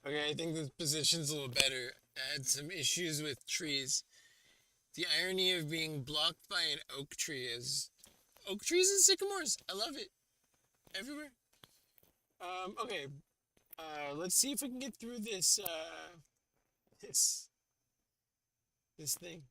Okay, I think this position's a little better. I had some issues with trees. The irony of being blocked by an oak tree is oak trees and sycamores. I love it everywhere. Okay. Let's see if we can get through this this thing.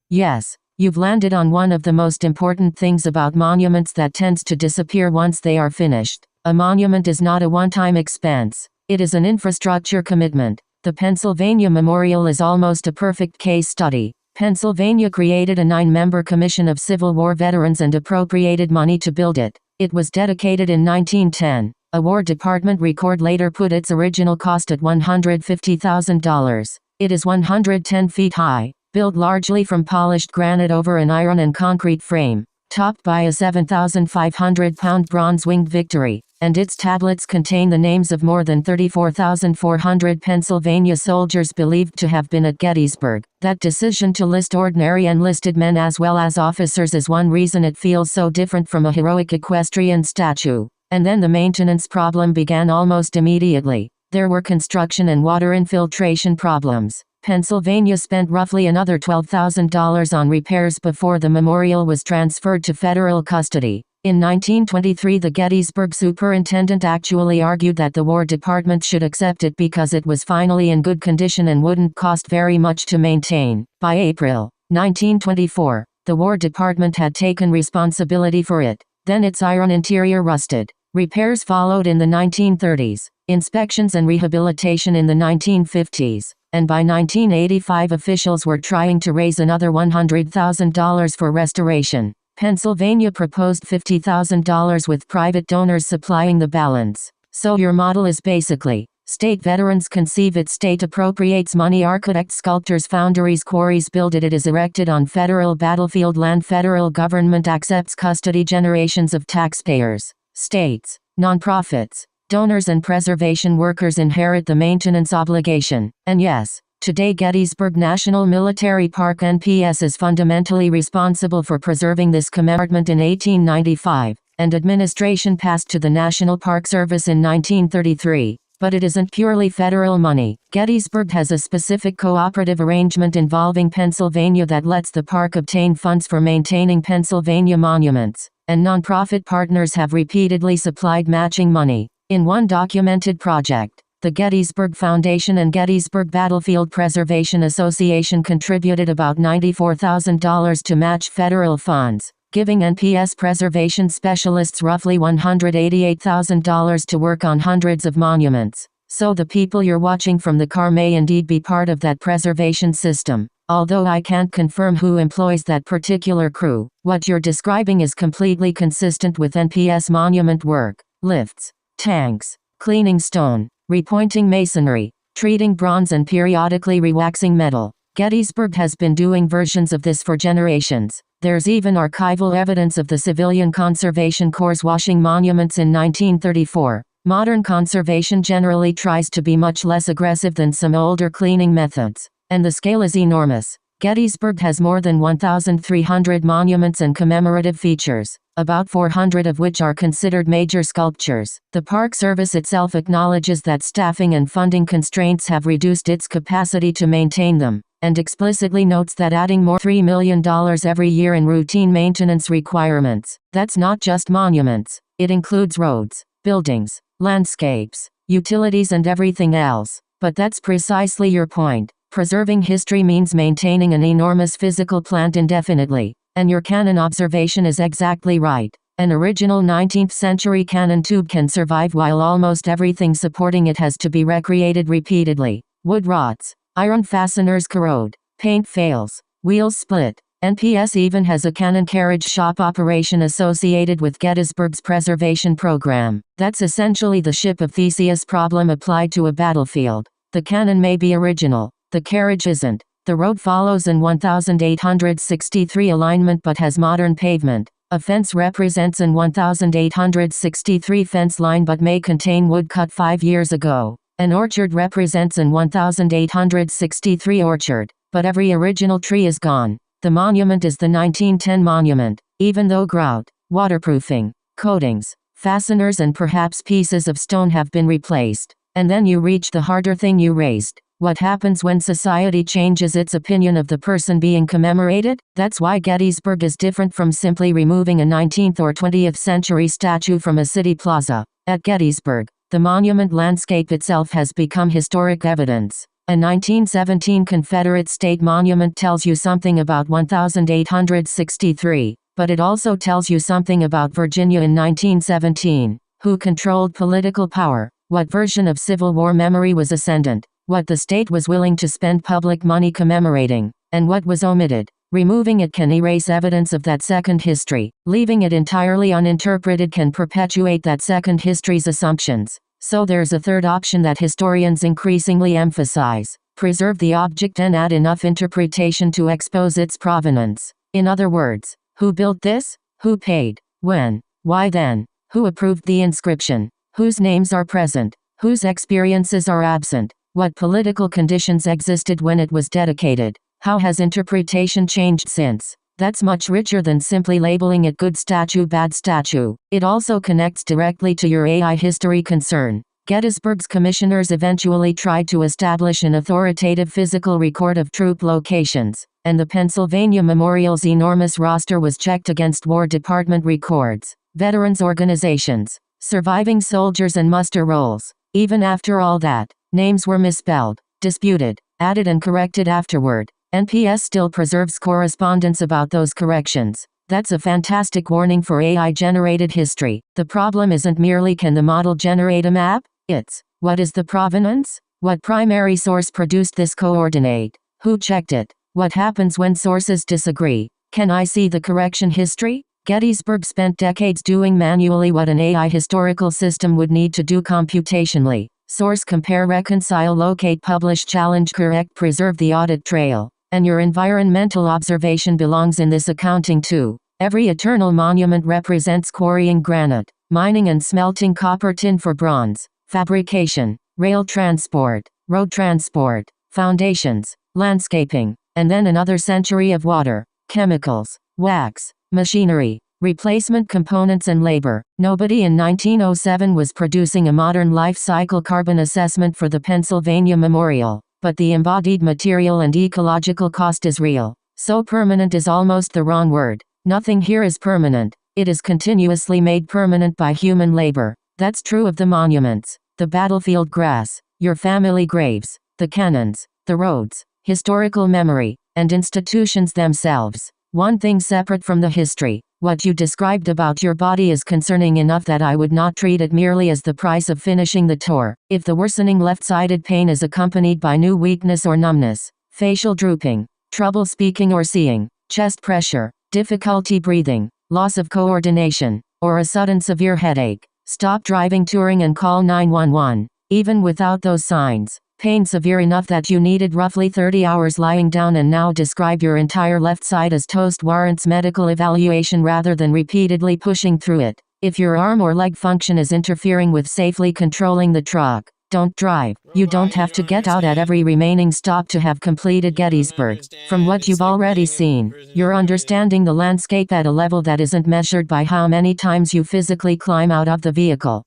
Yes, you've landed on one of the most important things about monuments that tends to disappear once they are finished. A monument is not a one-time expense. It is an infrastructure commitment. The Pennsylvania Memorial is almost a perfect case study. Pennsylvania created a 9-member commission of Civil War veterans and appropriated money to build it. It was dedicated in 1910. A War Department record later put its original cost at $150,000. It is 110 feet high, built largely from polished granite over an iron and concrete frame, topped by a 7,500-pound bronze-winged Victory, and its tablets contain the names of more than 34,400 Pennsylvania soldiers believed to have been at Gettysburg. That decision to list ordinary enlisted men as well as officers is one reason it feels so different from a heroic equestrian statue. And then the maintenance problem began almost immediately. There were construction and water infiltration problems. Pennsylvania spent roughly another $12,000 on repairs before the memorial was transferred to federal custody. In 1923, the Gettysburg superintendent actually argued that the War Department should accept it because it was finally in good condition and wouldn't cost very much to maintain. By April 1924, the War Department had taken responsibility for it. Then its iron interior rusted. Repairs followed in the 1930s, inspections and rehabilitation in the 1950s, and by 1985 officials were trying to raise another $100,000 for restoration. Pennsylvania proposed $50,000 with private donors supplying the balance. So your model is basically, state veterans conceive it, state appropriates money, architects, sculptors, foundries, quarries build it, it is erected on federal battlefield land, federal government accepts custody, generations of taxpayers, states, nonprofits, donors and preservation workers inherit the maintenance obligation. And yes, today Gettysburg National Military Park (NPS) is fundamentally responsible for preserving this commemoration in 1895, and administration passed to the National Park Service in 1933. But it isn't purely federal money. Gettysburg has a specific cooperative arrangement involving Pennsylvania that lets the park obtain funds for maintaining Pennsylvania monuments, and nonprofit partners have repeatedly supplied matching money. In one documented project, the Gettysburg Foundation and Gettysburg Battlefield Preservation Association contributed about $94,000 to match federal funds, giving NPS preservation specialists roughly $188,000 to work on hundreds of monuments. So the people you're watching from the car may indeed be part of that preservation system, although I can't confirm who employs that particular crew. What you're describing is completely consistent with NPS monument work: lifts, tanks, cleaning stone, repointing masonry, treating bronze and periodically rewaxing metal. Gettysburg has been doing versions of this for generations. There's even archival evidence of the Civilian Conservation Corps washing monuments in 1934. Modern conservation generally tries to be much less aggressive than some older cleaning methods, and the scale is enormous. Gettysburg has more than 1,300 monuments and commemorative features, about 400 of which are considered major sculptures. The Park Service itself acknowledges that staffing and funding constraints have reduced its capacity to maintain them, and explicitly notes that adding more $3 million every year in routine maintenance requirements. That's not just monuments. It includes roads, buildings, landscapes, utilities and everything else. But that's precisely your point. Preserving history means maintaining an enormous physical plant indefinitely. And your cannon observation is exactly right. An original 19th century cannon tube can survive while almost everything supporting it has to be recreated repeatedly. Wood rots, iron fasteners corrode, paint fails, wheels split. NPS even has a cannon carriage shop operation associated with Gettysburg's preservation program. That's essentially the ship of Theseus problem applied to a battlefield. The cannon may be original, the carriage isn't. The road follows an 1863 alignment but has modern pavement. A fence represents an 1863 fence line but may contain wood cut 5 years ago. An orchard represents an 1863 orchard, but every original tree is gone. The monument is the 1910 monument, even though grout, waterproofing, coatings, fasteners and perhaps pieces of stone have been replaced. And then you reach the harder thing you raised. What happens when society changes its opinion of the person being commemorated? That's why Gettysburg is different from simply removing a 19th or 20th century statue from a city plaza. At Gettysburg, the monument landscape itself has become historic evidence. A 1917 Confederate state monument tells you something about 1863, but it also tells you something about Virginia in 1917, who controlled political power, what version of Civil War memory was ascendant, what the state was willing to spend public money commemorating, and what was omitted. Removing it can erase evidence of that second history. Leaving it entirely uninterpreted can perpetuate that second history's assumptions. So there's a third option that historians increasingly emphasize. Preserve the object and add enough interpretation to expose its provenance. In other words, who built this? Who paid? When? Why then? Who approved the inscription? Whose names are present? Whose experiences are absent? What political conditions existed when it was dedicated? How has interpretation changed since? That's much richer than simply labeling it good statue, bad statue. It also connects directly to your AI history concern. Gettysburg's commissioners eventually tried to establish an authoritative physical record of troop locations, and the Pennsylvania Memorial's enormous roster was checked against War Department records, veterans organizations, surviving soldiers and muster rolls. Even after all that, names were misspelled, disputed, added and corrected afterward. NPS still preserves correspondence about those corrections. That's a fantastic warning for AI-generated history. The problem isn't merely can the model generate a map? It's, what is the provenance? What primary source produced this coordinate? Who checked it? What happens when sources disagree? Can I see the correction history? Gettysburg spent decades doing manually what an AI historical system would need to do computationally. Source, compare, reconcile, locate, publish, challenge, correct, preserve the audit trail. And your environmental observation belongs in this accounting too. Every eternal monument represents quarrying granite, mining and smelting copper, tin for bronze, fabrication, rail transport, road transport, foundations, landscaping, and then another century of water, chemicals, wax, machinery, replacement components and labor. Nobody in 1907 was producing a modern life cycle carbon assessment for the Pennsylvania Memorial. But the embodied material and ecological cost is real. So permanent is almost the wrong word. Nothing here is permanent. It is continuously made permanent by human labor. That's true of the monuments, the battlefield grass, your family graves, the cannons, the roads, historical memory, and institutions themselves. One thing separate from the history. What you described about your body is concerning enough that I would not treat it merely as the price of finishing the tour. If the worsening left-sided pain is accompanied by new weakness or numbness, facial drooping, trouble speaking or seeing, chest pressure, difficulty breathing, loss of coordination, or a sudden severe headache, stop driving, touring and call 911. Even without those signs, pain severe enough that you needed roughly 30 hours lying down and now describe your entire left side as toast warrants medical evaluation rather than repeatedly pushing through it. If your arm or leg function is interfering with safely controlling the truck, don't drive. You don't have to get out at every remaining stop to have completed Gettysburg. From what you've already seen, you're understanding the landscape at a level that isn't measured by how many times you physically climb out of the vehicle.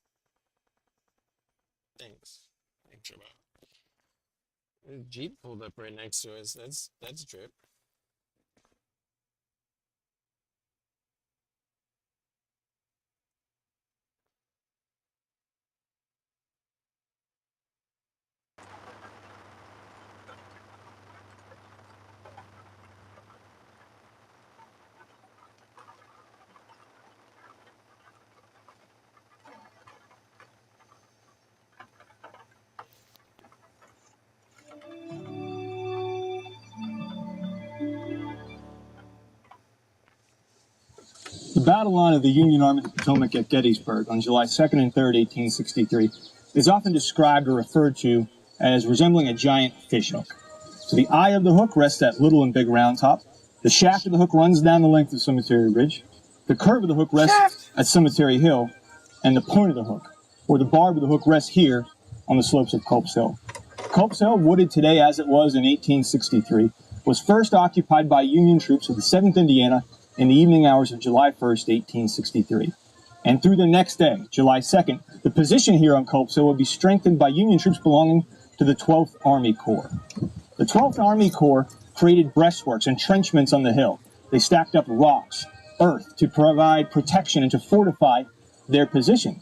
Thanks. Thanks, Robot. The Jeep pulled up right next to us. That's a trip. The battle line of the Union Army of the Potomac at Gettysburg on July 2nd and 3rd, 1863, is often described or referred to as resembling a giant fishhook. So the eye of the hook rests at Little and Big Round Top. The shaft of the hook runs down the length of Cemetery Ridge. The curve of the hook rests at Cemetery Hill. And the point of the hook, or the barb of the hook, rests here on the slopes of Culp's Hill. Culp's Hill, wooded today as it was in 1863, was first occupied by Union troops of the 7th Indiana in the evening hours of July 1st, 1863. And through the next day, July 2nd, the position here on Culp Hill would be strengthened by Union troops belonging to the 12th Army Corps. The 12th Army Corps created breastworks, entrenchments on the hill. They stacked up rocks, earth to provide protection and to fortify their position.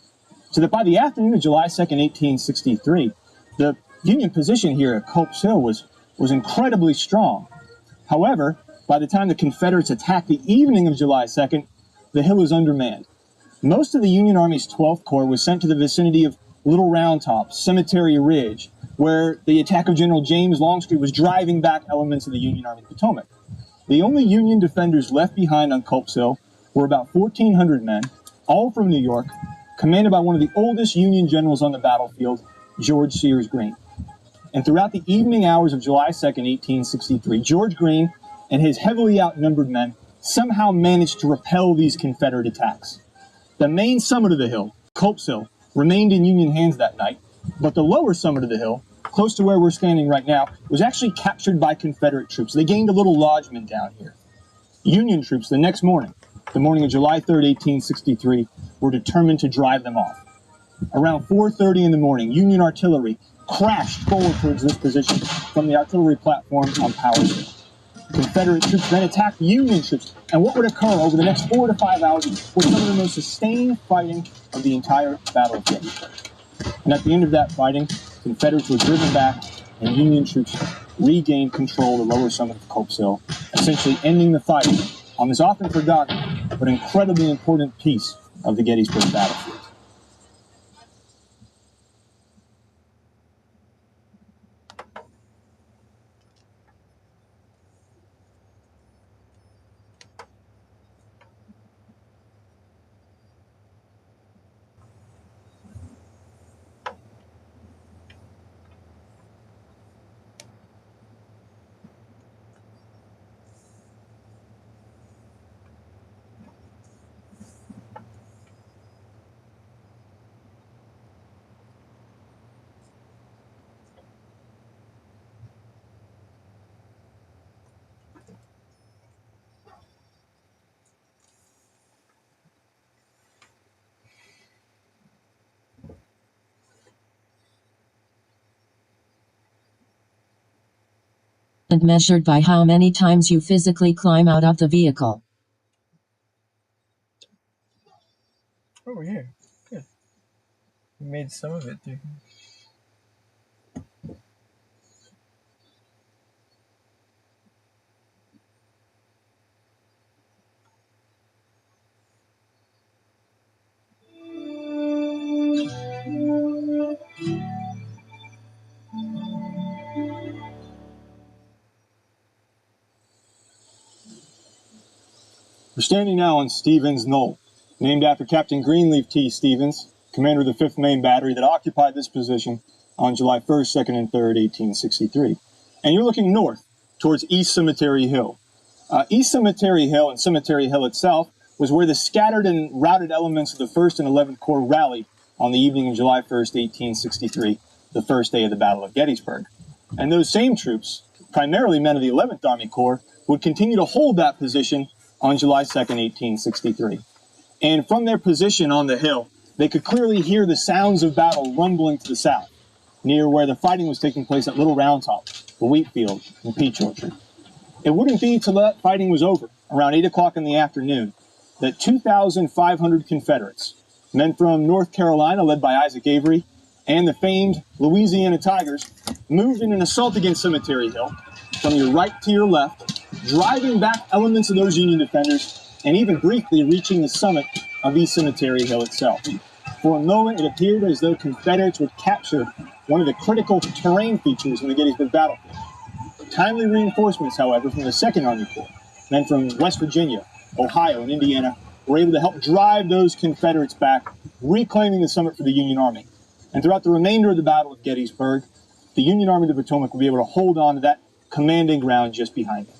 So that by the afternoon of July 2nd, 1863, the Union position here at Culp Hill was incredibly strong. However, by the time the Confederates attacked the evening of July 2nd, the hill was undermanned. Most of the Union Army's 12th Corps was sent to the vicinity of Little Round Top, Cemetery Ridge, where the attack of General James Longstreet was driving back elements of the Union Army of the Potomac. The only Union defenders left behind on Culp Hill were about 1,400 men, all from New York, commanded by one of the oldest Union generals on the battlefield, George Sears Greene. And throughout the evening hours of July 2nd, 1863, George Greene and his heavily outnumbered men somehow managed to repel these Confederate attacks. The main summit of the hill, Culp Hill, remained in Union hands that night, but the lower summit of the hill, close to where we're standing right now, was actually captured by Confederate troops. They gained a little lodgment down here. Union troops the next morning, the morning of July 3rd, 1863, were determined to drive them off. Around 4:30 in the morning, Union artillery crashed forward towards this position from the artillery platform on Powers Hill. Confederate troops then attacked Union troops, and what would occur over the next 4 to 5 hours was some of the most sustained fighting of the entire Battle of Gettysburg. And at the end of that fighting, Confederates were driven back, and Union troops regained control of the lower summit of Culp Hill, essentially ending the fighting on this often forgotten but incredibly important piece of the Gettysburg battlefield. And measured by how many times you physically climb out of the vehicle. Oh, yeah. Good. We made some of it, too. We're standing now on Stevens Knoll, named after Captain Greenleaf T. Stevens, commander of the 5th Maine Battery that occupied this position on July 1st, 2nd, and 3rd, 1863. And you're looking north towards East Cemetery Hill. East Cemetery Hill and Cemetery Hill itself was where the scattered and routed elements of the 1st and 11th Corps rallied on the evening of July 1st, 1863, the first day of the Battle of Gettysburg. And those same troops, primarily men of the 11th Army Corps, would continue to hold that position on July 2nd, 1863. And from their position on the hill, they could clearly hear the sounds of battle rumbling to the south, near where the fighting was taking place at Little Round Top, the wheat field, and peach orchard. It wouldn't be till that fighting was over, around 8 o'clock in the afternoon, that 2,500 Confederates, men from North Carolina led by Isaac Avery, and the famed Louisiana Tigers, moved in an assault against Cemetery Hill, from your right to your left, driving back elements of those Union defenders, and even briefly reaching the summit of East Cemetery Hill itself. For a moment, it appeared as though Confederates would capture one of the critical terrain features in the Gettysburg battlefield. Timely reinforcements, however, from the 2nd Army Corps, men from West Virginia, Ohio, and Indiana, were able to help drive those Confederates back, reclaiming the summit for the Union Army. And throughout the remainder of the Battle of Gettysburg, the Union Army of the Potomac would be able to hold on to that commanding ground just behind them.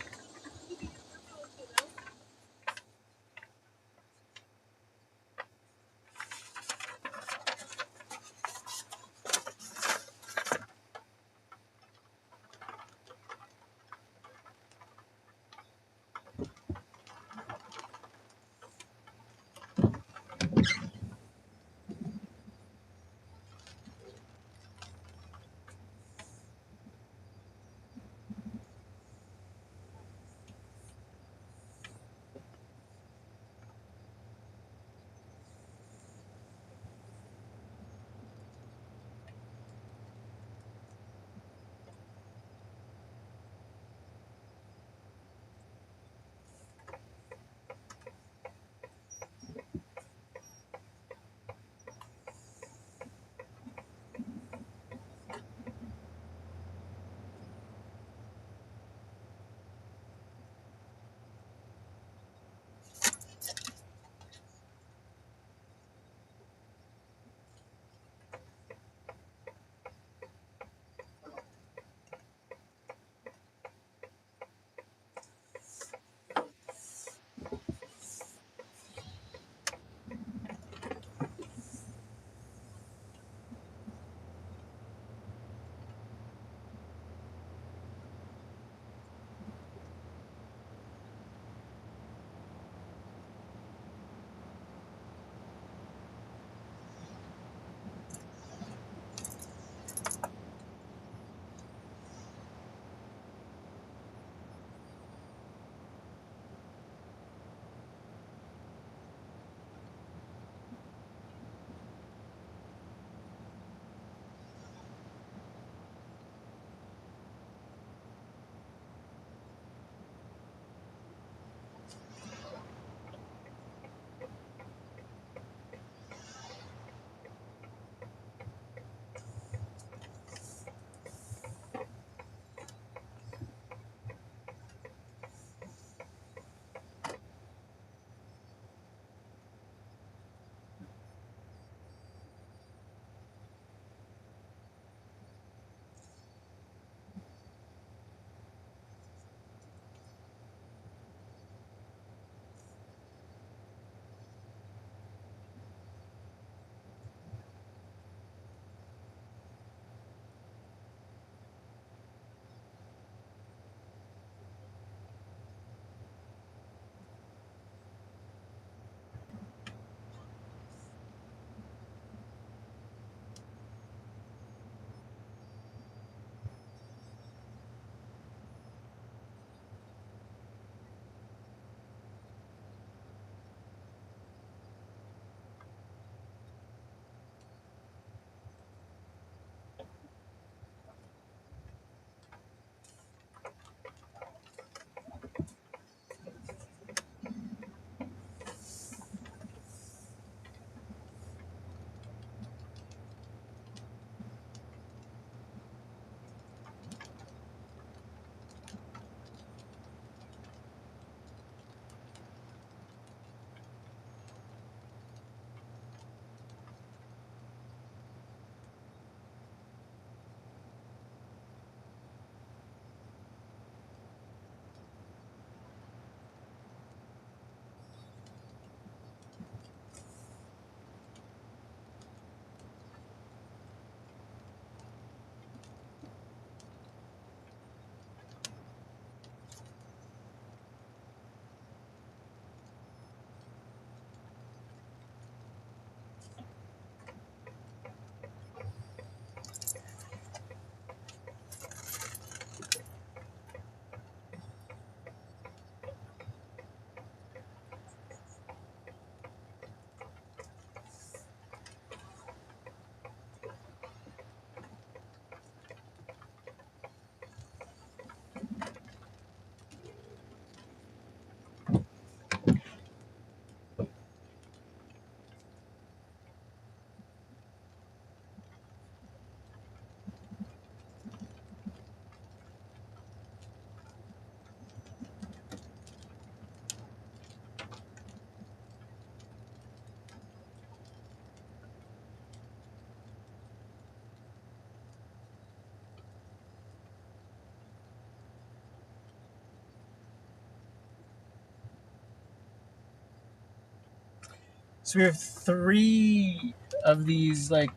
So we have 3 of these, like,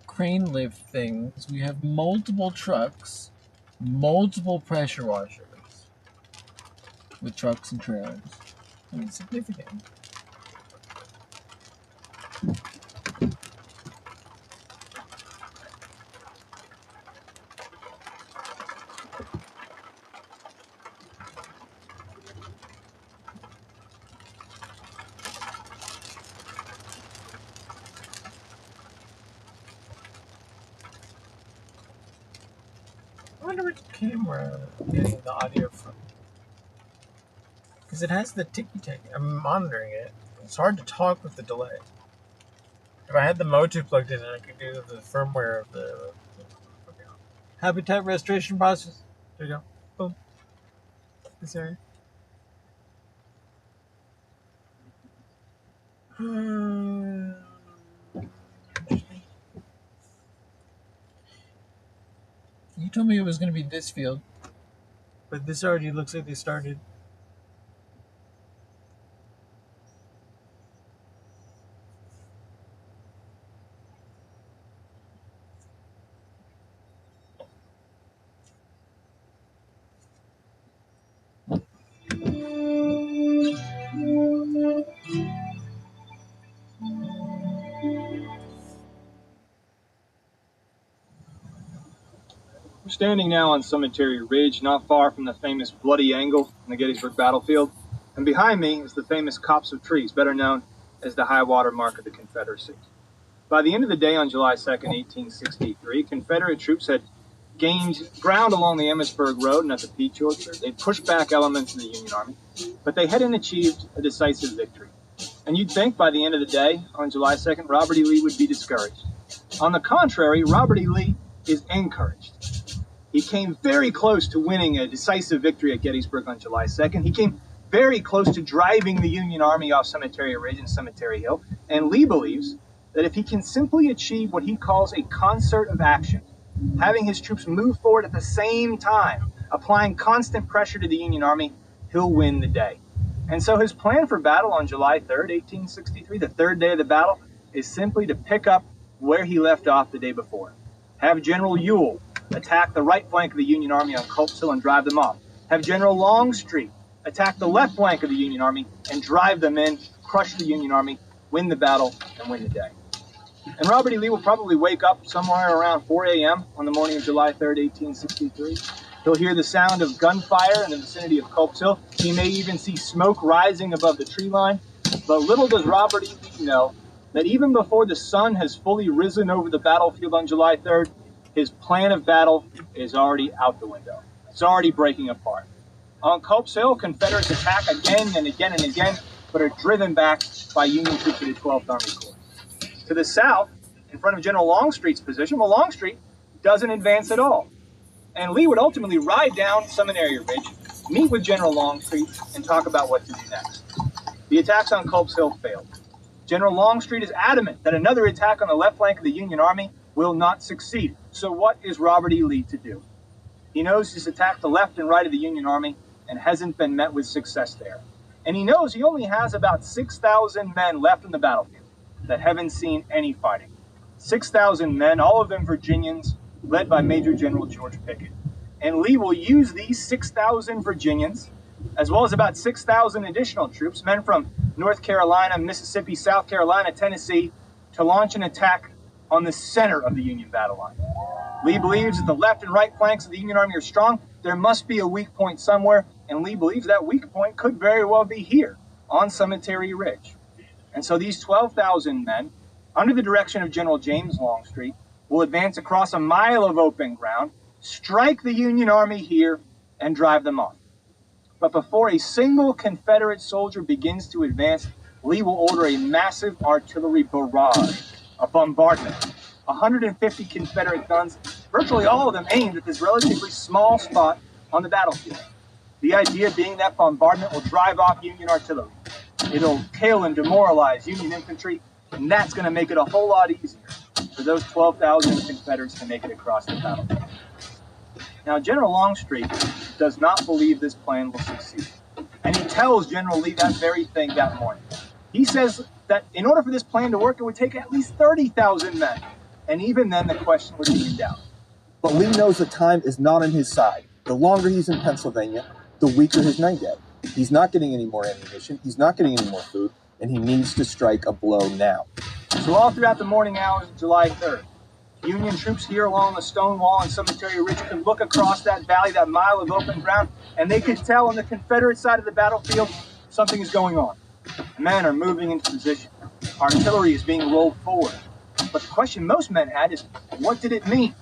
crane lift things. We have multiple trucks, multiple pressure washers with trucks and trailers. I mean, significant. I wonder which camera I'm getting the audio from. Because it has the ticky-tack. I'm monitoring it. It's hard to talk with the delay. If I had the Motu plugged in, I could do the firmware of the habitat restoration process. There you go. Boom. This area. You told me it was going to be this field. But this already looks like they started. We're standing now on Cemetery Ridge, not far from the famous Bloody Angle on the Gettysburg battlefield, and behind me is the famous copse of trees, better known as the high water mark of the Confederacy. By the end of the day on July 2nd, 1863, Confederate troops had gained ground along the Emmitsburg Road and at the Peach Orchard. They pushed back elements of the Union Army, but they hadn't achieved a decisive victory. And you'd think by the end of the day on July 2nd, Robert E. Lee would be discouraged. On the contrary, Robert E. Lee is encouraged. He came very close to winning a decisive victory at Gettysburg on July 2nd. He came very close to driving the Union Army off Cemetery Ridge and Cemetery Hill. And Lee believes that if he can simply achieve what he calls a concert of action, having his troops move forward at the same time, applying constant pressure to the Union Army, he'll win the day. And so his plan for battle on July 3rd, 1863, the third day of the battle, is simply to pick up where he left off the day before. Have General Ewell attack the right flank of the Union Army on Culp Hill and drive them off. Have General Longstreet attack the left flank of the Union Army and drive them in, crush the Union Army, win the battle, and win the day. And Robert E. Lee will probably wake up somewhere around 4 a.m. on the morning of July 3rd, 1863. He'll hear the sound of gunfire in the vicinity of Culp Hill. He may even see smoke rising above the tree line. But little does Robert E. Lee know that even before the sun has fully risen over the battlefield on July 3rd, his plan of battle is already out the window. It's already breaking apart. On Culp Hill, Confederates attack again and again and again, but are driven back by Union troops of the 12th Army Corps. To the south, in front of General Longstreet's position, well, Longstreet doesn't advance at all. And Lee would ultimately ride down Seminary Ridge, meet with General Longstreet, and talk about what to do next. The attacks on Culp's Hill failed. General Longstreet is adamant that another attack on the left flank of the Union Army will not succeed. So what is Robert E. Lee to do? He knows he's attacked the left and right of the Union Army and hasn't been met with success there. And he knows he only has about 6,000 men left in the battlefield that haven't seen any fighting. 6,000 men, all of them Virginians, led by Major General George Pickett. And Lee will use these 6,000 Virginians, as well as about 6,000 additional troops, men from North Carolina, Mississippi, South Carolina, Tennessee, to launch an attack on the center of the Union battle line. Lee believes that the left and right flanks of the Union Army are strong. There must be a weak point somewhere, and Lee believes that weak point could very well be here on Cemetery Ridge. And so these 12,000 men, under the direction of General James Longstreet, will advance across a mile of open ground, strike the Union Army here, and drive them off. But before a single Confederate soldier begins to advance, Lee will order a massive artillery barrage, a bombardment. 150 Confederate guns, virtually all of them aimed at this relatively small spot on the battlefield. The idea being that bombardment will drive off Union artillery. It'll kill and demoralize Union infantry, and that's going to make it a whole lot easier for those 12,000 Confederates to make it across the battlefield. Now, General Longstreet does not believe this plan will succeed, and he tells General Lee that very thing that morning. He says that in order for this plan to work, it would take at least 30,000 men. And even then, the question would be in doubt. But Lee knows the time is not on his side. The longer he's in Pennsylvania, the weaker his men get. He's not getting any more ammunition, he's not getting any more food, and he needs to strike a blow now. So all throughout the morning hours of July 3rd, Union troops here along the stone wall and Cemetery Ridge could look across that valley, that mile of open ground, and they could tell on the Confederate side of the battlefield something is going on. The men are moving into position. Artillery is being rolled forward. But the question most men had is, what did it mean?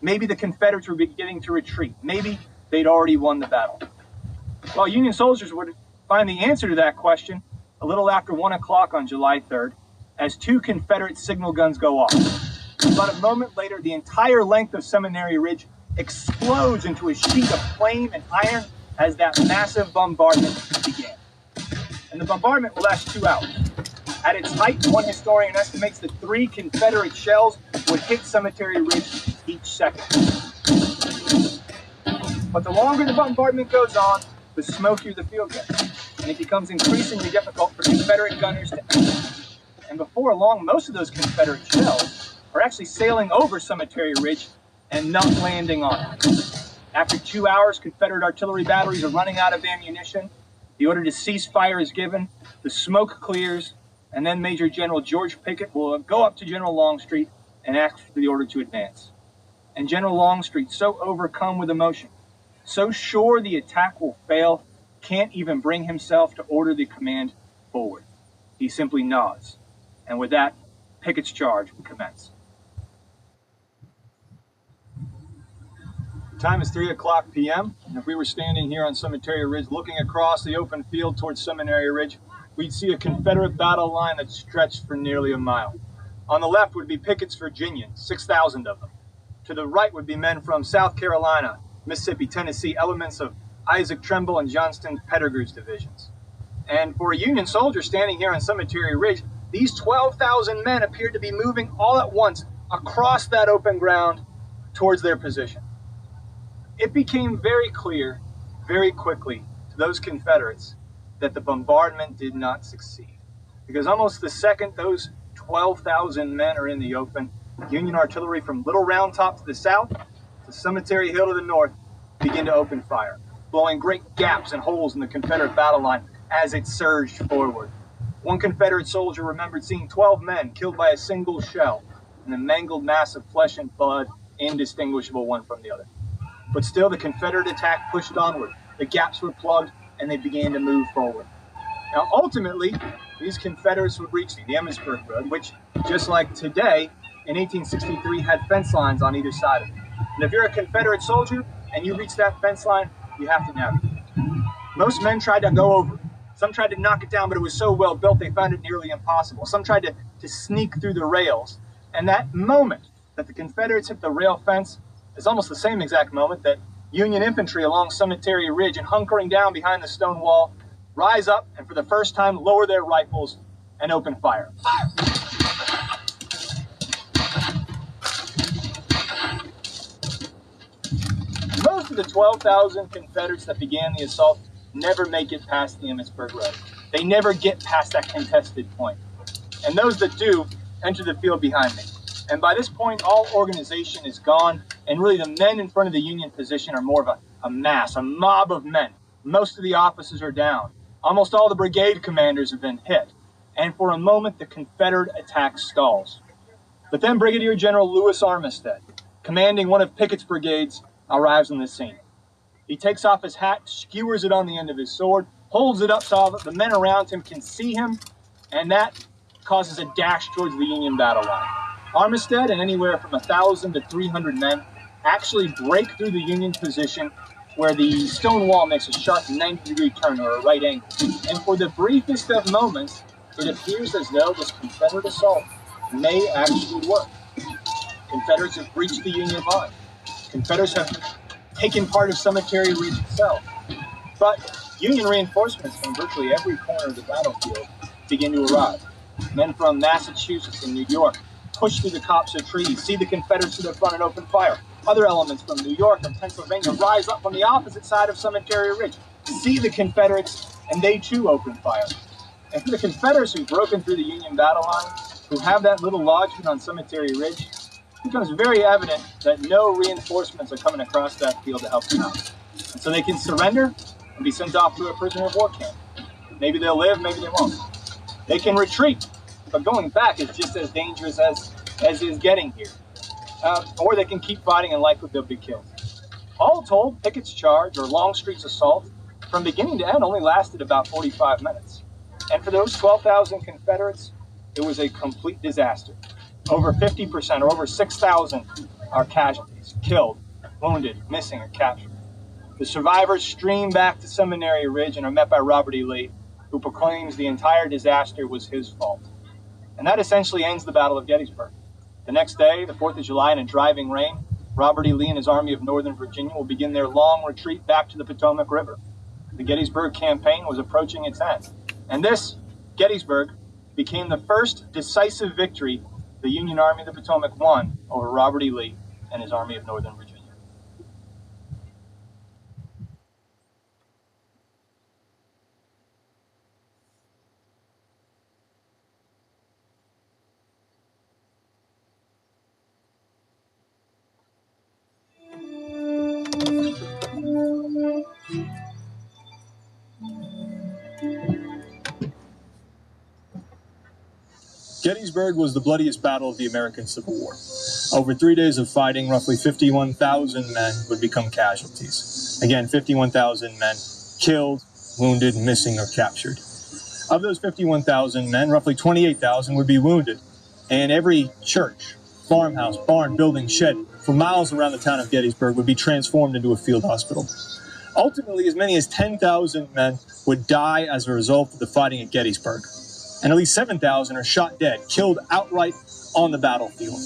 Maybe the Confederates were beginning to retreat. Maybe they'd already won the battle. Well, Union soldiers would find the answer to that question a little after 1 o'clock on July 3rd as 2 Confederate signal guns go off. About a moment later, the entire length of Seminary Ridge explodes into a sheet of flame and iron as that massive bombardment began. And the bombardment will last 2 hours. At its height, one historian estimates that 3 Confederate shells would hit Cemetery Ridge each second. But the longer the bombardment goes on, the smokier the field gets, and it becomes increasingly difficult for Confederate gunners to aim. And before long, most of those Confederate shells are actually sailing over Cemetery Ridge and not landing on it. After 2 hours, Confederate artillery batteries are running out of ammunition. The order to cease fire is given, the smoke clears, and then Major General George Pickett will go up to General Longstreet and ask for the order to advance. And General Longstreet, so overcome with emotion, so sure the attack will fail, can't even bring himself to order the command forward. He simply nods. And with that, Pickett's charge will commence. The time is 3 o'clock p.m., and if we were standing here on Cemetery Ridge looking across the open field towards Seminary Ridge, we'd see a Confederate battle line that stretched for nearly a mile. On the left would be Pickett's Virginians, 6,000 of them. To the right would be men from South Carolina, Mississippi, Tennessee, elements of Isaac Tremble and Johnston Pettigrew's divisions. And for a Union soldier standing here on Cemetery Ridge, these 12,000 men appeared to be moving all at once across that open ground towards their position. It became very clear, very quickly, to those Confederates that the bombardment did not succeed. Because almost the second those 12,000 men are in the open, Union artillery from Little Round Top to the south to Cemetery Hill to the north begin to open fire, blowing great gaps and holes in the Confederate battle line as it surged forward. One Confederate soldier remembered seeing 12 men killed by a single shell and a mangled mass of flesh and blood, indistinguishable one from the other. But still, the Confederate attack pushed onward. The gaps were plugged, and they began to move forward. Now, ultimately, these Confederates would reach the Gettysburg Road, which, just like today, in 1863, had fence lines on either side of it. And if you're a Confederate soldier and you reach that fence line, you have to navigate it. Most men tried to go over it. Some tried to knock it down, but it was so well built they found it nearly impossible. Some tried to sneak through the rails. And that moment that the Confederates hit the rail fence is almost the same exact moment that Union infantry along Cemetery Ridge and hunkering down behind the stone wall rise up and for the first time lower their rifles and open fire. Most of the 12,000 Confederates that began the assault never make it past the Gettysburg Road. They never get past that contested point. And those that do enter the field behind me. And by this point, all organization is gone, and really the men in front of the Union position are more of a mass, a mob of men. Most of the officers are down. Almost all the brigade commanders have been hit. And for a moment, the Confederate attack stalls. But then Brigadier General Lewis Armistead, commanding one of Pickett's brigades, arrives on the scene. He takes off his hat, skewers it on the end of his sword, holds it up so the men around him can see him, and that causes a dash towards the Union battle line. Armistead and anywhere from 1,000 to 300 men actually break through the Union position where the stone wall makes a sharp 90-degree turn or a right angle. And for the briefest of moments, it appears as though this Confederate assault may actually work. Confederates have breached the Union line. Confederates have taken part of Cemetery Ridge itself. But Union reinforcements from virtually every corner of the battlefield begin to arrive. Men from Massachusetts and New York push through the copse of trees, see the Confederates to their front and open fire. Other elements from New York and Pennsylvania rise up from the opposite side of Cemetery Ridge, see the Confederates, and they too open fire. And for the Confederates who've broken through the Union battle line, who have that little lodgment on Cemetery Ridge, it becomes very evident that no reinforcements are coming across that field to help them out. And so they can surrender and be sent off to a prisoner of war camp. Maybe they'll live, maybe they won't. They can retreat, but going back is just as dangerous as is getting here. Or they can keep fighting and likely they'll be killed. All told, Pickett's charge, or Longstreet's assault, from beginning to end only lasted about 45 minutes. And for those 12,000 Confederates, it was a complete disaster. Over 50%, or over 6,000, are casualties, killed, wounded, missing, or captured. The survivors stream back to Seminary Ridge and are met by Robert E. Lee, who proclaims the entire disaster was his fault. And that essentially ends the Battle of Gettysburg. The next day, the 4th of July, in a driving rain, Robert E. Lee and his Army of Northern Virginia will begin their long retreat back to the Potomac River. The Gettysburg campaign was approaching its end. And this, Gettysburg, became the first decisive victory the Union Army of the Potomac won over Robert E. Lee and his Army of Northern Virginia. Gettysburg was the bloodiest battle of the American Civil War. Over 3 days of fighting, roughly 51,000 men would become casualties. Again, 51,000 men killed, wounded, missing, or captured. Of those 51,000 men, roughly 28,000 would be wounded. And every church, farmhouse, barn, building, shed for miles around the town of Gettysburg would be transformed into a field hospital. Ultimately, as many as 10,000 men would die as a result of the fighting at Gettysburg. And at least 7,000 are shot dead, killed outright on the battlefield.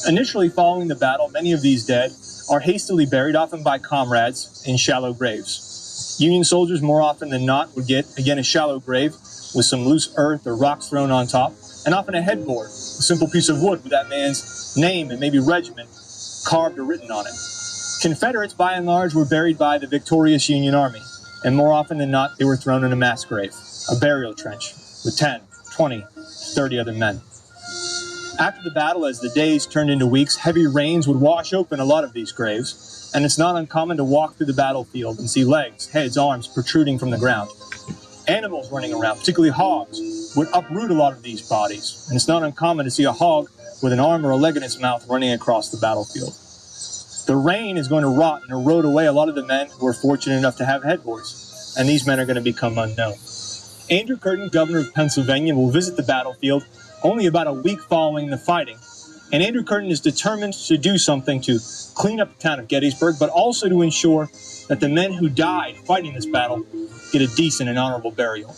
Initially following the battle, many of these dead are hastily buried, often by comrades, in shallow graves. Union soldiers, more often than not, would get, again, a shallow grave with some loose earth or rocks thrown on top, and often a headboard, a simple piece of wood with that man's name and maybe regiment carved or written on it. Confederates, by and large, were buried by the victorious Union Army, and more often than not, they were thrown in a mass grave, a burial trench, with 10, 20, 30 other men. After the battle, as the days turned into weeks, heavy rains would wash open a lot of these graves, and it's not uncommon to walk through the battlefield and see legs, heads, arms protruding from the ground. Animals running around, particularly hogs, would uproot a lot of these bodies, and it's not uncommon to see a hog with an arm or a leg in its mouth running across the battlefield. The rain is going to rot and erode away a lot of the men who are fortunate enough to have headboards, and these men are going to become unknown. Andrew Curtin, governor of Pennsylvania, will visit the battlefield only about a week following the fighting. And Andrew Curtin is determined to do something to clean up the town of Gettysburg, but also to ensure that the men who died fighting this battle get a decent and honorable burial.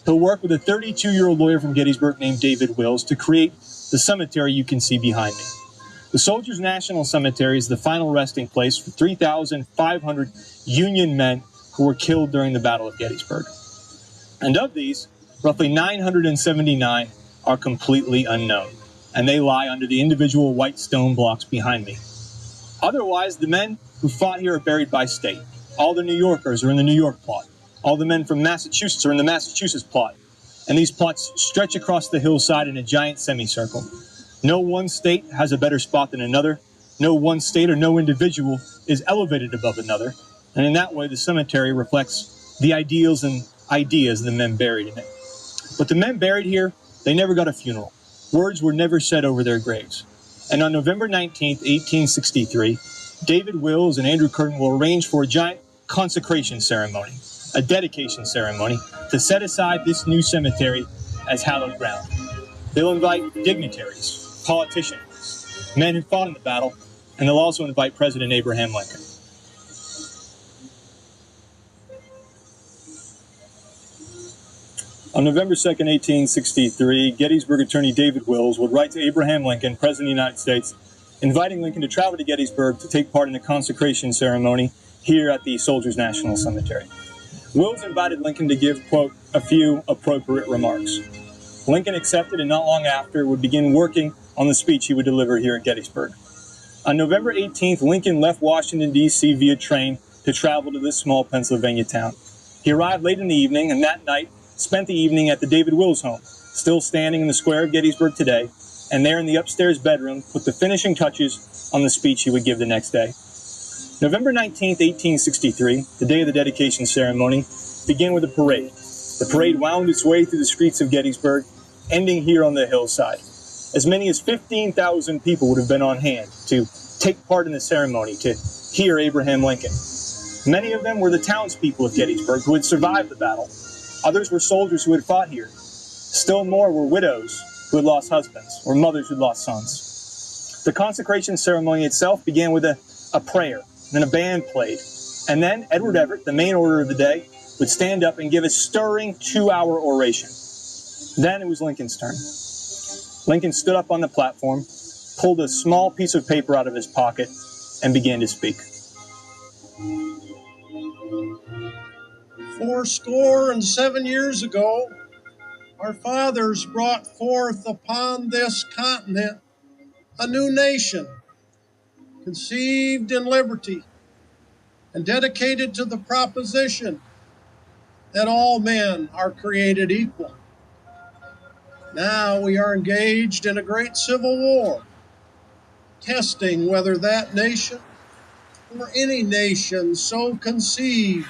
He'll work with a 32-year-old lawyer from Gettysburg named David Wills to create the cemetery you can see behind me. The Soldiers' National Cemetery is the final resting place for 3,500 Union men who were killed during the Battle of Gettysburg. And of these, roughly 979 are completely unknown, and they lie under the individual white stone blocks behind me. Otherwise, the men who fought here are buried by state. All the New Yorkers are in the New York plot. All the men from Massachusetts are in the Massachusetts plot. And these plots stretch across the hillside in a giant semicircle. No one state has a better spot than another. No one state or no individual is elevated above another. And in that way, the cemetery reflects the ideals and ideas of the men buried in it. But the men buried here, they never got a funeral. Words were never said over their graves. And on November 19th, 1863, David Wills and Andrew Curtin will arrange for a giant consecration ceremony, a dedication ceremony, to set aside this new cemetery as hallowed ground. They'll invite dignitaries, politicians, men who fought in the battle, and they'll also invite President Abraham Lincoln. On November 2nd, 1863, Gettysburg attorney David Wills would write to Abraham Lincoln, President of the United States, inviting Lincoln to travel to Gettysburg to take part in the consecration ceremony here at the Soldiers' National Cemetery. Wills invited Lincoln to give, quote, a few appropriate remarks. Lincoln accepted, and not long after would begin working on the speech he would deliver here at Gettysburg. On November 18th, Lincoln left Washington, D.C. via train to travel to this small Pennsylvania town. He arrived late in the evening, and that night, spent the evening at the David Wills home, still standing in the square of Gettysburg today, and there in the upstairs bedroom put the finishing touches on the speech he would give the next day. November 19th, 1863, the day of the dedication ceremony, began with a parade. The parade wound its way through the streets of Gettysburg, ending here on the hillside. As many as 15,000 people would have been on hand to take part in the ceremony, to hear Abraham Lincoln. Many of them were the townspeople of Gettysburg who had survived the battle. Others were soldiers who had fought here. Still more were widows who had lost husbands, or mothers who had lost sons. The consecration ceremony itself began with a prayer, then a band played, and then Edward Everett, the main orator of the day, would stand up and give a stirring 2-hour oration. Then it was Lincoln's turn. Lincoln stood up on the platform, pulled a small piece of paper out of his pocket, and began to speak. 77 years ago, our fathers brought forth upon this continent a new nation, conceived in liberty and dedicated to the proposition that all men are created equal. Now we are engaged in a great civil war, testing whether that nation or any nation so conceived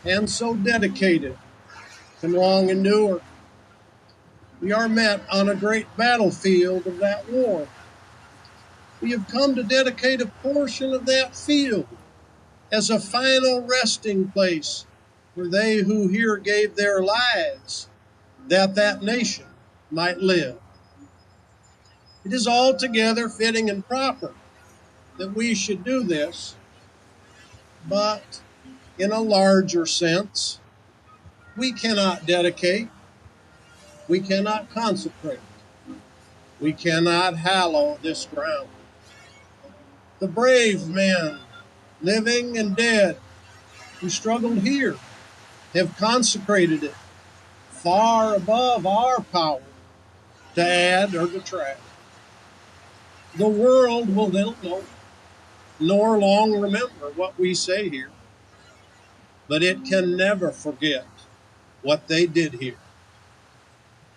and so dedicated can long endure. We are met on a great battlefield of that war. We have come to dedicate a portion of that field as a final resting place for they who here gave their lives that that nation might live. It is altogether fitting and proper that we should do this, but in a larger sense, we cannot dedicate, we cannot consecrate, we cannot hallow this ground. The brave men, living and dead, who struggled here, have consecrated it far above our power to add or detract. The world will not know, nor long remember what we say here, but it can never forget what they did here.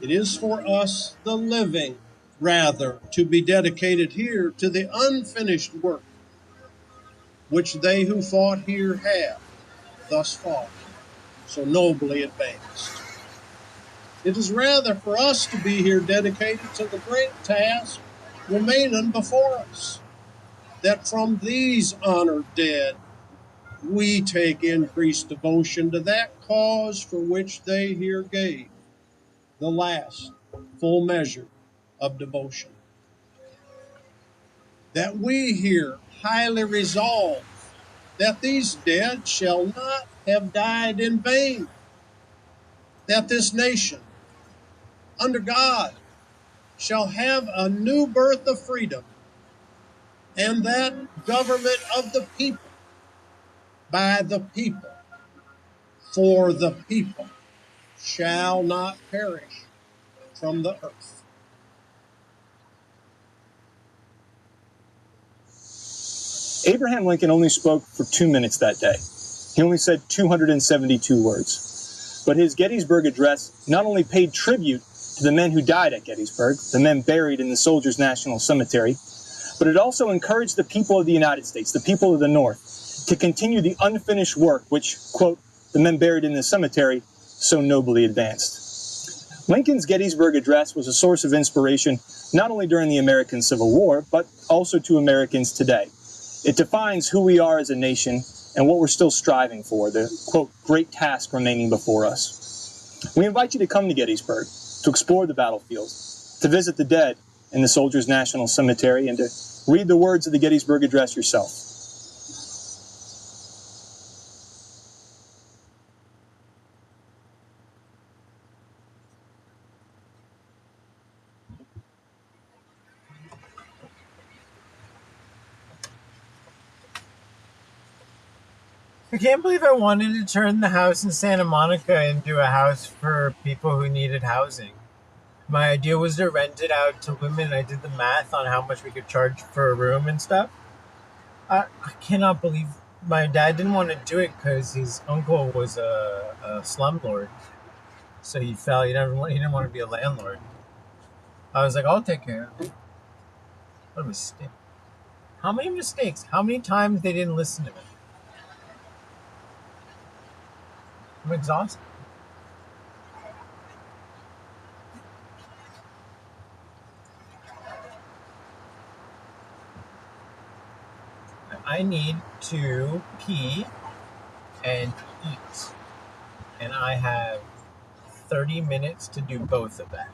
It is for us, the living, rather, to be dedicated here to the unfinished work which they who fought here have thus far so nobly advanced. It is rather for us to be here dedicated to the great task remaining before us, that from these honored dead we take increased devotion to that cause for which they here gave the last full measure of devotion. That we here highly resolve that these dead shall not have died in vain, that this nation, under God, shall have a new birth of freedom, and that government of the people, by the people, for the people, shall not perish from the earth. Abraham Lincoln only spoke for 2 minutes that day. He only said 272 words. But his Gettysburg Address not only paid tribute to the men who died at Gettysburg, the men buried in the Soldiers' National Cemetery, but it also encouraged the people of the United States, the people of the North, to continue the unfinished work which, quote, the men buried in the cemetery so nobly advanced. Lincoln's Gettysburg Address was a source of inspiration not only during the American Civil War, but also to Americans today. It defines who we are as a nation and what we're still striving for, the, quote, great task remaining before us. We invite you to come to Gettysburg, to explore the battlefield, to visit the dead in the Soldiers' National Cemetery, and to read the words of the Gettysburg Address yourself. I can't believe I wanted to turn the house in Santa Monica into a house for people who needed housing. My idea was to rent it out to women. I did the math on how much we could charge for a room and stuff. I cannot believe my dad didn't want to do it because his uncle was a slumlord. So he fell. He didn't want to be a landlord. I was like, I'll take care of it. What a mistake. How many mistakes? How many times they didn't listen to me? I'm exhausted. I need to pee and eat. And I have 30 minutes to do both of that.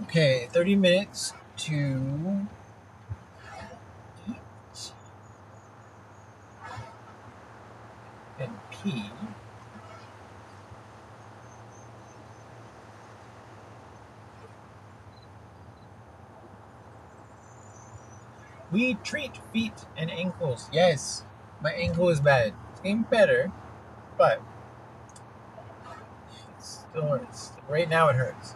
Okay, 30 minutes to eat and pee. We treat feet and ankles. Yes, my ankle is bad. It's getting better, but it still hurts. Right now it hurts.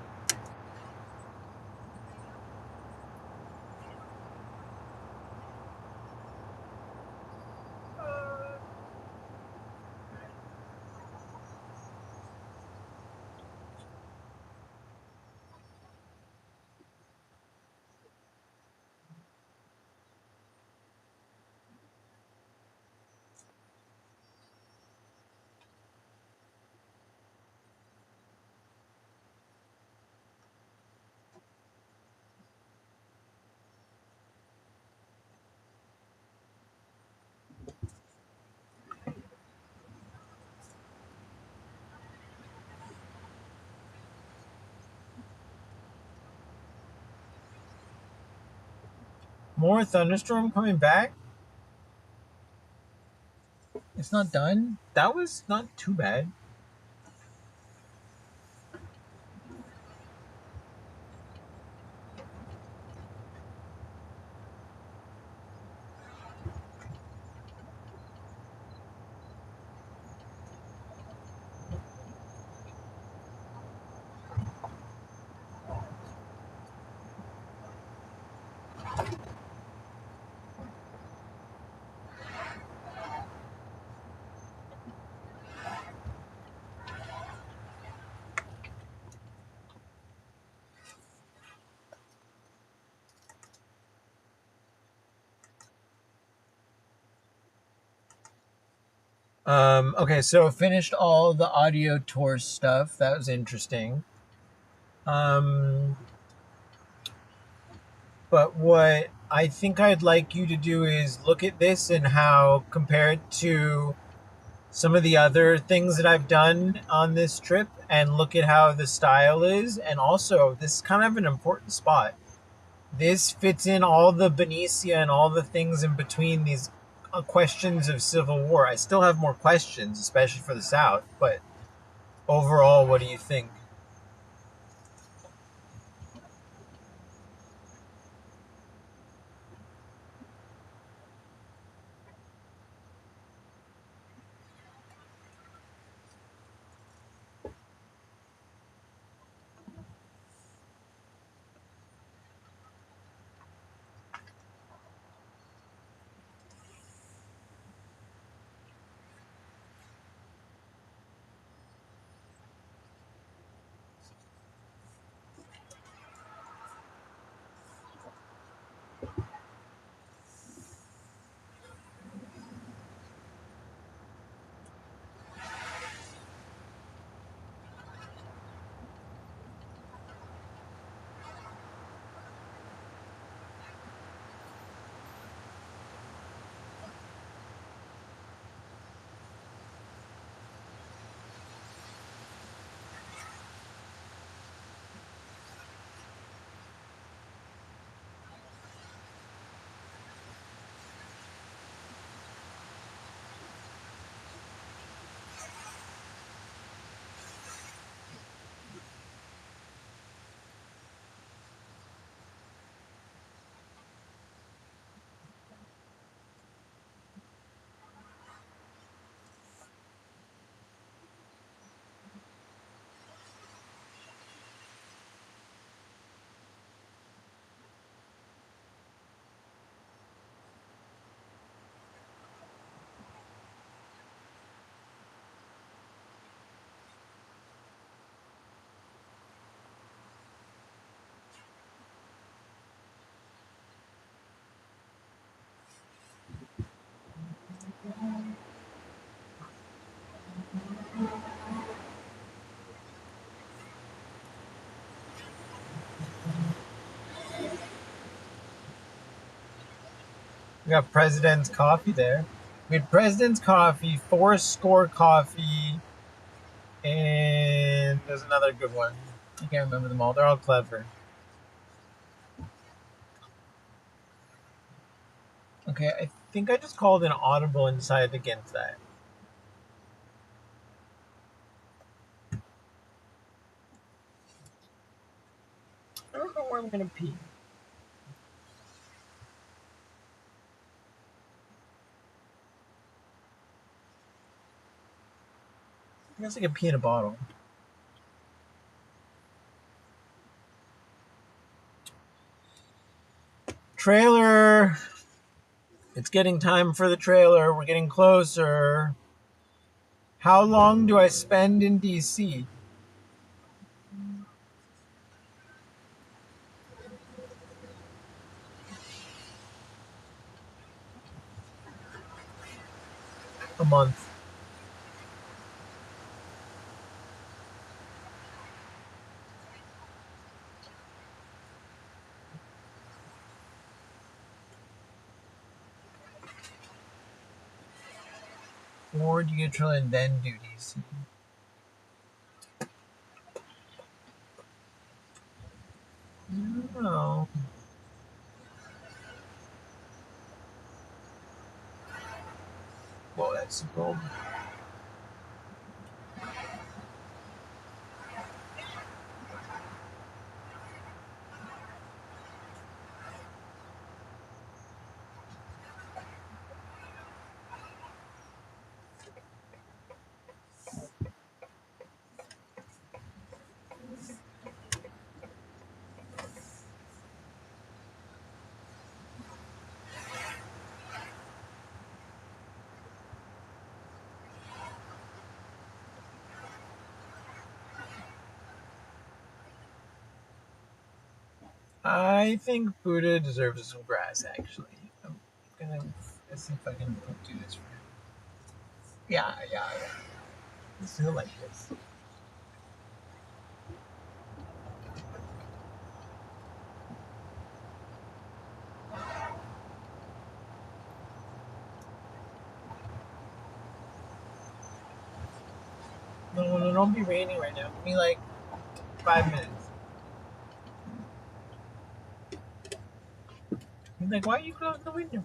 More thunderstorm coming back? It's not done? That was not too bad. Okay, so finished all the audio tour stuff. That was interesting. But what I think I'd like you to do is look at this and how compared to some of the other things that I've done on this trip and look at how the style is. And also, this is kind of an important spot. This fits in all the Benicia and all the things in between these questions of Civil War. I still have more questions, especially for the South, but overall, what do you think? We got President's Coffee there. We had President's Coffee, Four Score Coffee, and there's another good one. I can't remember them all. They're all clever. Okay, I think I just called an audible and decided against that. I don't know where I'm gonna pee. I guess I could pee in a bottle. Trailer. It's getting time for the trailer. We're getting closer. How long do I spend in DC? A month. Or do you get a trailer and then do DC? No. Well, that's cool. I think Buddha deserves some grass, actually. I'm gonna let's see if I can do this for him. Yeah. Let's do it like this. No, don't be raining right now. Give me like 5 minutes. He's like, why are you closing the window?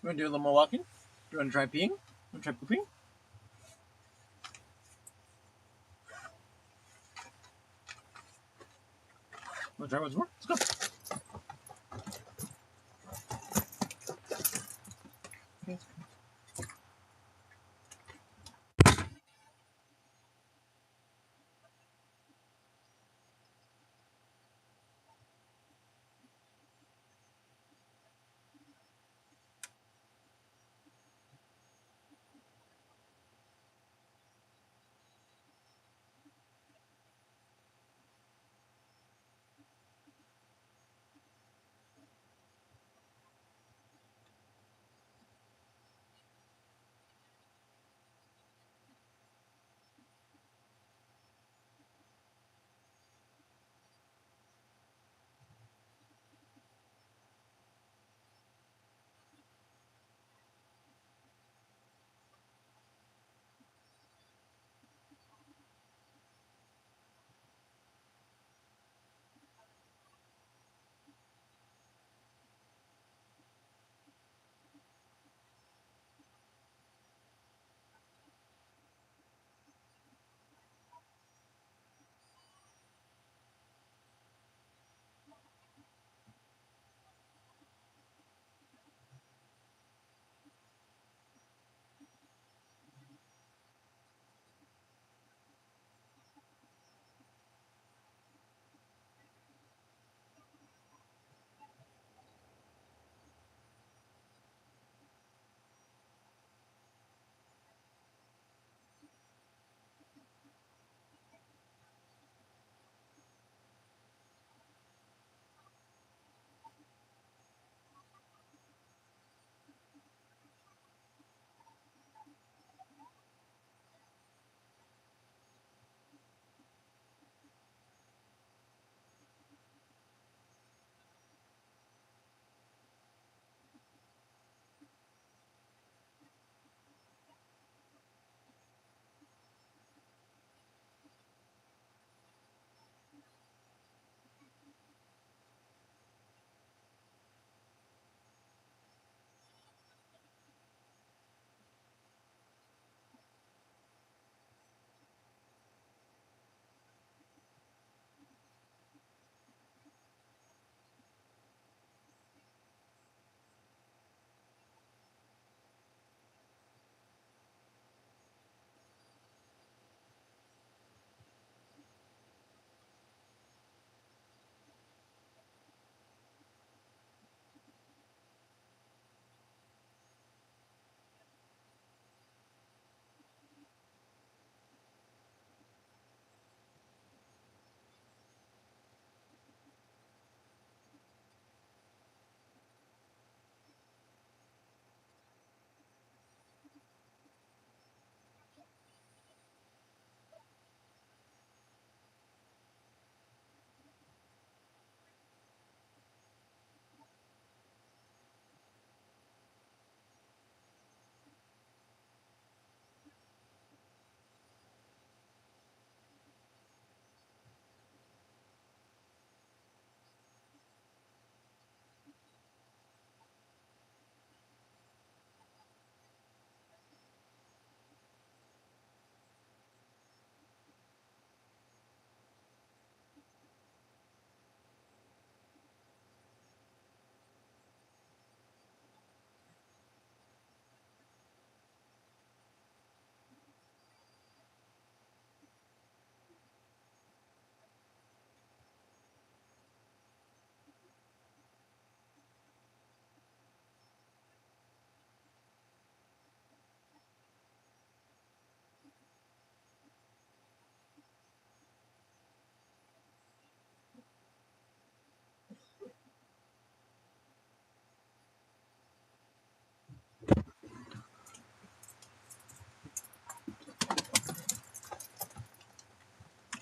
You want to do a little more walking? You want to try peeing? You want to try pooping? Want to try once more? Let's go. Okay.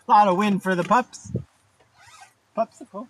A lot of wind for the pups. Pupsicle.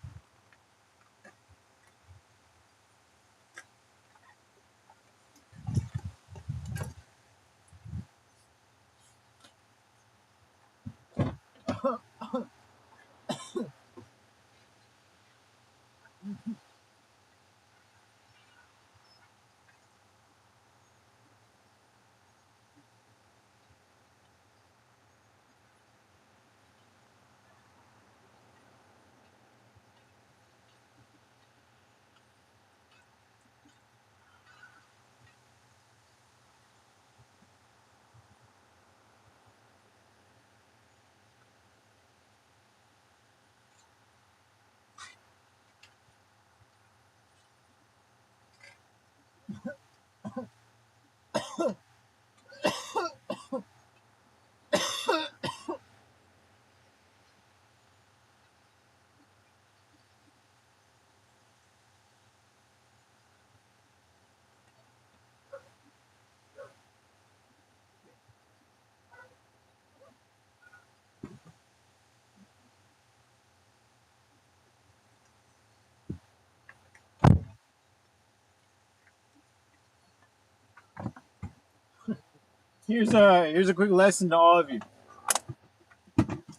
Here's a quick lesson to all of you.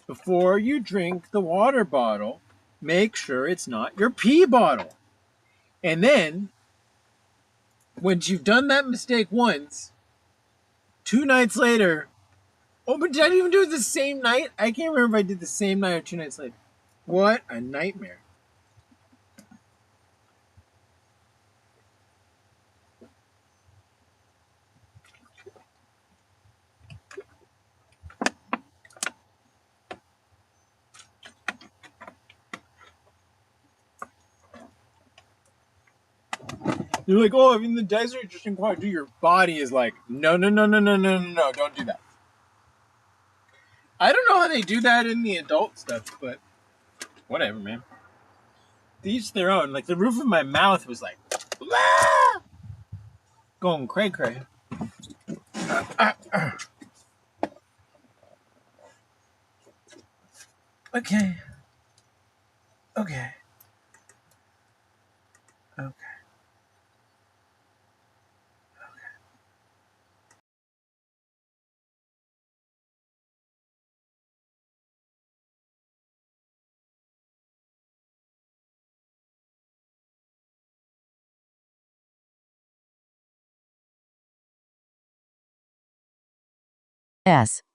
Before you drink the water bottle, make sure it's not your pee bottle. And then, once you've done that mistake once, 2 nights later, oh, but did I even do it the same night? I can't remember if I did the same night or 2 nights later. What a nightmare. You're like, oh, in the desert, just inquire. Your body is like, no, don't do that. I don't know how they do that in the adult stuff, but whatever, man. To each their own. Like, the roof of my mouth was like, ah! Going cray-cray. Okay.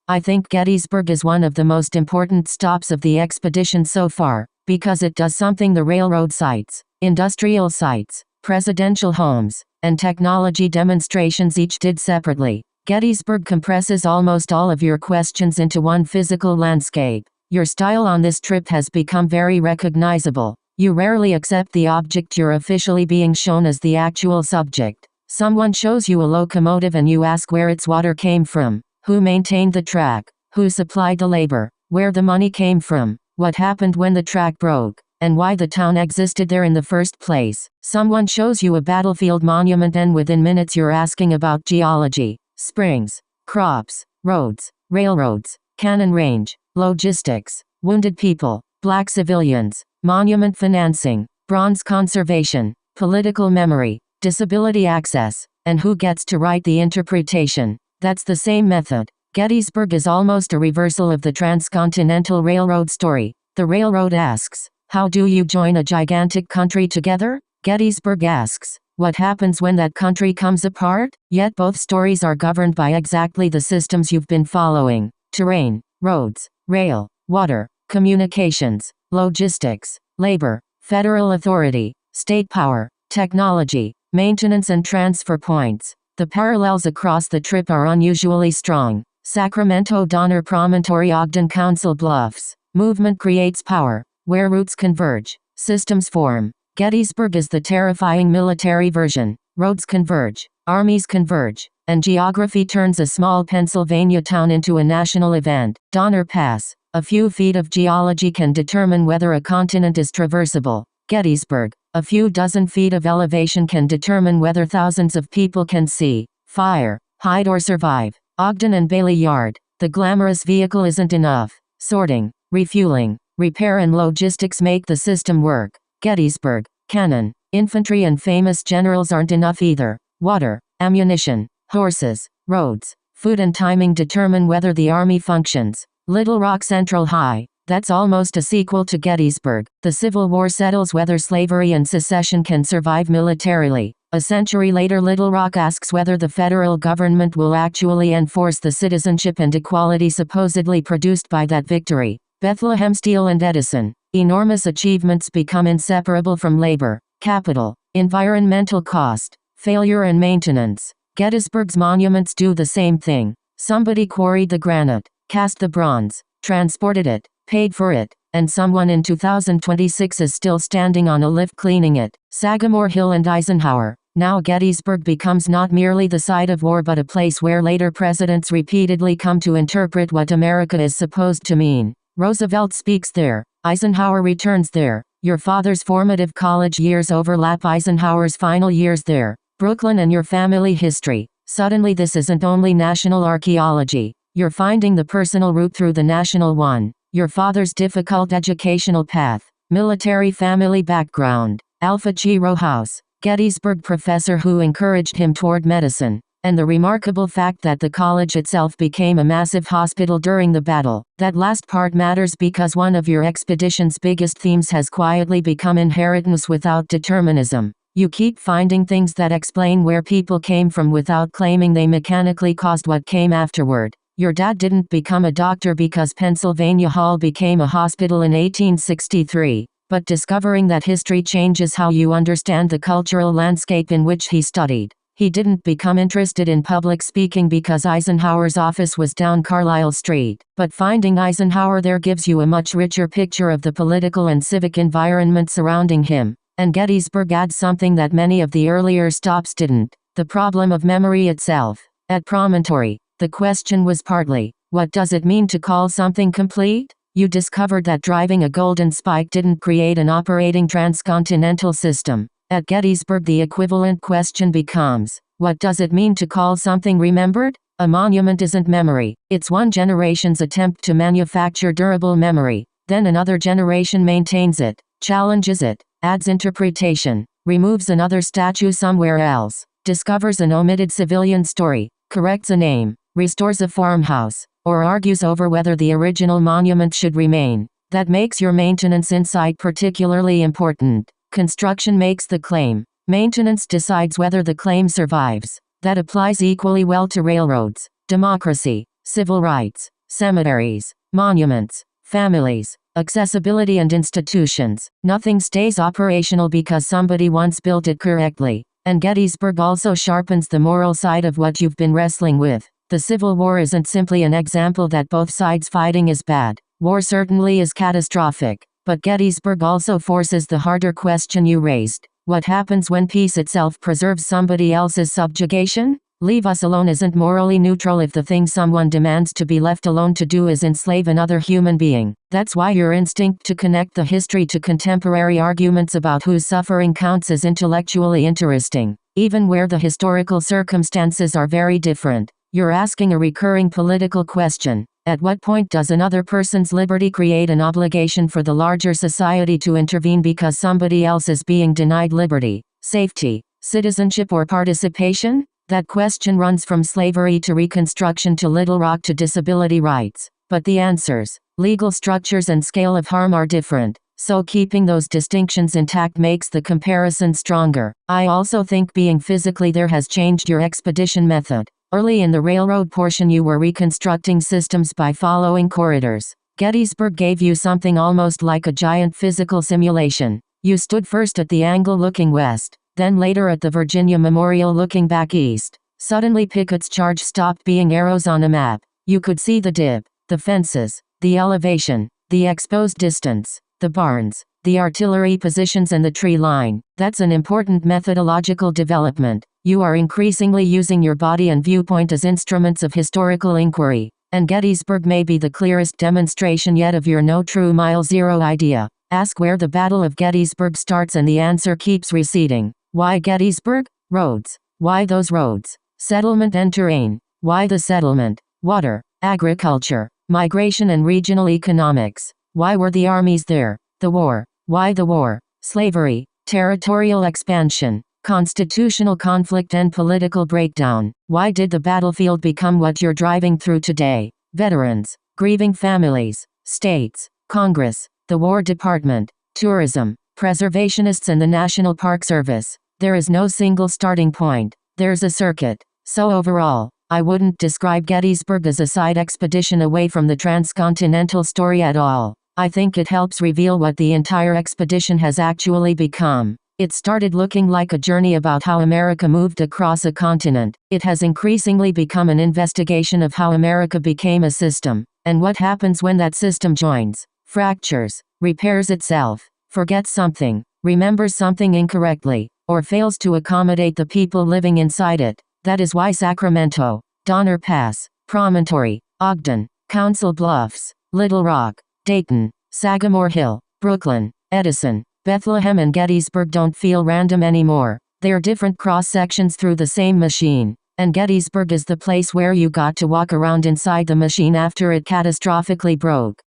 I think Gettysburg is one of the most important stops of the expedition so far, because it does something the railroad sites, industrial sites, presidential homes, and technology demonstrations each did separately. Gettysburg compresses almost all of your questions into one physical landscape. Your style on this trip has become very recognizable. You rarely accept the object you're officially being shown as the actual subject. Someone shows you a locomotive and you ask where its water came from. Who maintained the track? Who supplied the labor? Where the money came from? What happened when the track broke? And why the town existed there in the first place? Someone shows you a battlefield monument and within minutes you're asking about geology, springs, crops, roads, railroads, cannon range, logistics, wounded people, black civilians, monument financing, bronze conservation, political memory, disability access, and who gets to write the interpretation. That's the same method. Gettysburg is almost a reversal of the Transcontinental Railroad story. The railroad asks, how do you join a gigantic country together? Gettysburg asks, what happens when that country comes apart? Yet both stories are governed by exactly the systems you've been following. Terrain, roads, rail, water, communications, logistics, labor, federal authority, state power, technology, maintenance and transfer points. The parallels across the trip are unusually strong. Sacramento, Donner Promontory, Ogden, Council Bluffs. Movement creates power. Where roots converge, systems form. Gettysburg is the terrifying military version. Roads converge, armies converge, and geography turns a small Pennsylvania town into a national event. Donner Pass. A few feet of geology can determine whether a continent is traversable. Gettysburg. A few dozen feet of elevation can determine whether thousands of people can see, fire, hide or survive. Ogden and Bailey Yard. The glamorous vehicle isn't enough. Sorting, refueling, repair and logistics make the system work. Gettysburg. Cannon, infantry and famous generals aren't enough either. Water, ammunition, horses, roads, food and timing determine whether the army functions. Little Rock Central High. That's almost a sequel to Gettysburg. The Civil War settles whether slavery and secession can survive militarily. A century later, Little Rock asks whether the federal government will actually enforce the citizenship and equality supposedly produced by that victory. Bethlehem Steel and Edison. Enormous achievements become inseparable from labor, capital, environmental cost, failure and maintenance. Gettysburg's monuments do the same thing. Somebody quarried the granite, cast the bronze, transported it, paid for it, and someone in 2026 is still standing on a lift cleaning it. Sagamore Hill and Eisenhower. Now Gettysburg becomes not merely the site of war but a place where later presidents repeatedly come to interpret what America is supposed to mean. Roosevelt speaks there. Eisenhower returns there. Your father's formative college years overlap Eisenhower's final years there. Brooklyn and your family history. Suddenly this isn't only national archaeology. You're finding the personal route through the national one. Your father's difficult educational path, military family background, Alpha Chi Row House, Gettysburg professor who encouraged him toward medicine, and the remarkable fact that the college itself became a massive hospital during the battle. That last part matters because one of your expedition's biggest themes has quietly become inheritance without determinism. You keep finding things that explain where people came from without claiming they mechanically caused what came afterward. Your dad didn't become a doctor because Pennsylvania Hall became a hospital in 1863, but discovering that history changes how you understand the cultural landscape in which he studied. He didn't become interested in public speaking because Eisenhower's office was down Carlisle Street, but finding Eisenhower there gives you a much richer picture of the political and civic environment surrounding him. And Gettysburg adds something that many of the earlier stops didn't: the problem of memory itself. At Promontory, the question was partly, what does it mean to call something complete? You discovered that driving a Golden Spike didn't create an operating transcontinental system. At Gettysburg, the equivalent question becomes, what does it mean to call something remembered? A monument isn't memory. It's one generation's attempt to manufacture durable memory. Then another generation maintains it, challenges it, adds interpretation, removes another statue somewhere else, discovers an omitted civilian story, corrects a name, restores a farmhouse, or argues over whether the original monument should remain. That makes your maintenance insight particularly important. Construction makes the claim. Maintenance decides whether the claim survives. That applies equally well to railroads, democracy, civil rights, cemeteries, monuments, families, accessibility and institutions. Nothing stays operational because somebody once built it correctly. And Gettysburg also sharpens the moral side of what you've been wrestling with. The Civil War isn't simply an example that both sides fighting is bad. War certainly is catastrophic. But Gettysburg also forces the harder question you raised. What happens when peace itself preserves somebody else's subjugation? Leave us alone isn't morally neutral if the thing someone demands to be left alone to do is enslave another human being. That's why your instinct to connect the history to contemporary arguments about whose suffering counts is intellectually interesting, even where the historical circumstances are very different. You're asking a recurring political question. At what point does another person's liberty create an obligation for the larger society to intervene because somebody else is being denied liberty, safety, citizenship or participation? That question runs from slavery to Reconstruction to Little Rock to disability rights. But the answers, legal structures and scale of harm are different. So keeping those distinctions intact makes the comparison stronger. I also think being physically there has changed your expedition method. Early in the railroad portion you were reconstructing systems by following corridors. Gettysburg gave you something almost like a giant physical simulation. You stood first at the angle looking west, then later at the Virginia Memorial looking back east. Suddenly Pickett's charge stopped being arrows on a map. You could see the dip, the fences, the elevation, the exposed distance, the barns, the artillery positions and the tree line. That's an important methodological development. You are increasingly using your body and viewpoint as instruments of historical inquiry, and Gettysburg may be the clearest demonstration yet of your no true mile zero idea. Ask where the Battle of Gettysburg starts and the answer keeps receding. Why Gettysburg? Roads. Why those roads? Settlement and terrain. Why the settlement? Water, agriculture, migration and regional economics. Why were the armies there? The war. Why the war? Slavery, territorial expansion, constitutional conflict and political breakdown. Why did the battlefield become what you're driving through today? Veterans, grieving families, states, Congress, the War Department, tourism, preservationists and the National Park Service. There is no single starting point. There's a circuit. So overall, I wouldn't describe Gettysburg as a side expedition away from the transcontinental story at all. I think it helps reveal what the entire expedition has actually become. It started looking like a journey about how America moved across a continent. It has increasingly become an investigation of how America became a system, and what happens when that system joins, fractures, repairs itself, forgets something, remembers something incorrectly, or fails to accommodate the people living inside it. That is why Sacramento, Donner Pass, Promontory, Ogden, Council Bluffs, Little Rock, Dayton, Sagamore Hill, Brooklyn, Edison, Bethlehem and Gettysburg don't feel random anymore. They're different cross-sections through the same machine. And Gettysburg is the place where you got to walk around inside the machine after it catastrophically broke.